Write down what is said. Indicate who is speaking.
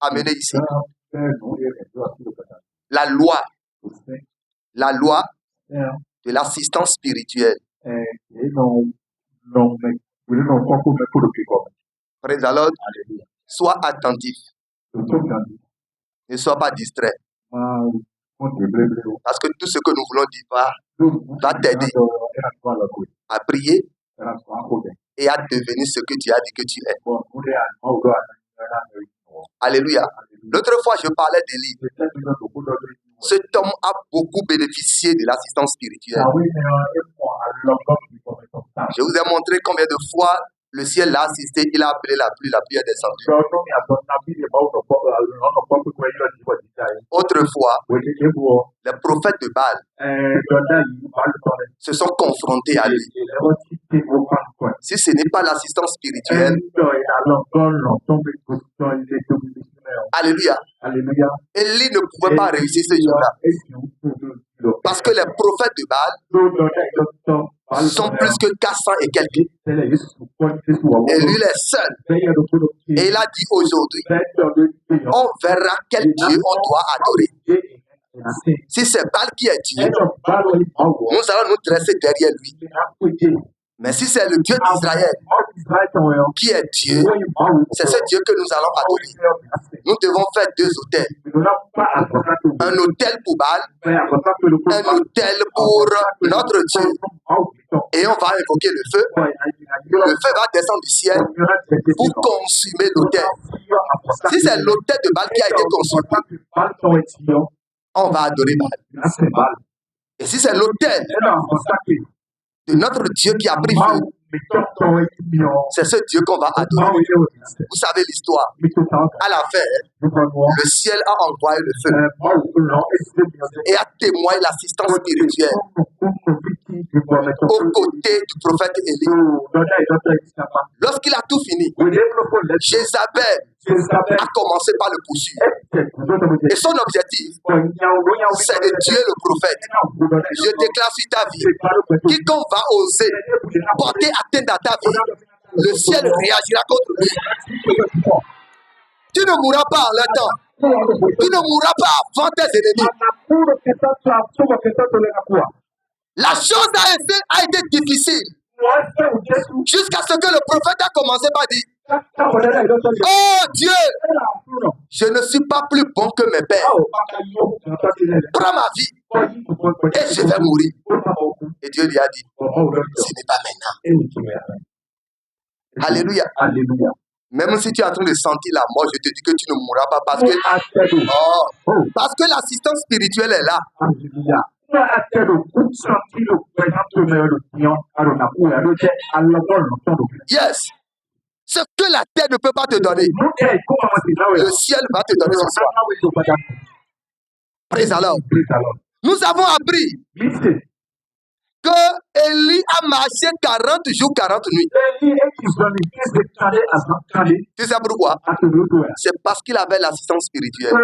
Speaker 1: amené ici. La loi de l'assistance spirituelle. Praise the Lord. Sois attentif. Ne sois pas distrait. Parce que tout ce que nous voulons dire va t'aider à prier et à devenir ce que Dieu a dit que tu es. Alléluia. L'autre fois, je parlais d'Élie. Cet homme a beaucoup bénéficié de l'assistance spirituelle. Je vous ai montré combien de fois le ciel l'a assisté, il a appelé la pluie est descendue. Autrefois, les prophètes de Baal se sont confrontés à lui. Si ce n'est pas l'assistance spirituelle, alléluia, Élie ne pouvait pas réussir ce jour-là. Parce que les prophètes de Baal sont plus que 400 et quelques. Et lui, il est seul. Et il a dit aujourd'hui, on verra quel Dieu on doit adorer. Si c'est Baal qui est Dieu, nous allons nous dresser derrière lui. Mais si c'est le Dieu d'Israël qui est Dieu, c'est ce Dieu que nous allons adorer. Nous devons faire 2 autels. Un autel pour Baal, un autel pour notre Dieu. Et on va invoquer le feu. Le feu va descendre du ciel pour consumer l'autel. Si c'est l'autel de Baal qui a été consumé, on va adorer Baal. Et si c'est l'autel de notre Dieu qui a pris feu, c'est ce Dieu qu'on va adorer. Vous savez l'histoire. À la fin, le ciel a envoyé le feu et a témoigné l'assistance spirituelle aux côtés du prophète Élie. Lorsqu'il a tout fini, Jézabel a commencé par le poursuivre. Et son objectif, c'est de tuer le prophète. Je déclare sur ta vie, quiconque va oser porter atteinte à ta vie, le ciel réagira contre lui. Tu ne mourras pas en leur temps. Tu ne mourras pas avant tes ennemis. La chose a été difficile jusqu'à ce que le prophète a commencé par dire, oh Dieu, je ne suis pas plus bon que mes pères. Prends ma vie et je vais mourir. Et Dieu lui a dit, ce n'est pas maintenant. Alléluia. Même si tu es en train de sentir la mort, je te dis que tu ne mourras pas parce que l'assistance spirituelle est là. Yes. Ce que la terre ne peut pas te donner, le ciel va te donner ce soir. Praise the Lord. Nous avons appris que Élie a marché 40 jours, 40 nuits. Tu sais pourquoi? C'est parce qu'il avait l'assistance spirituelle.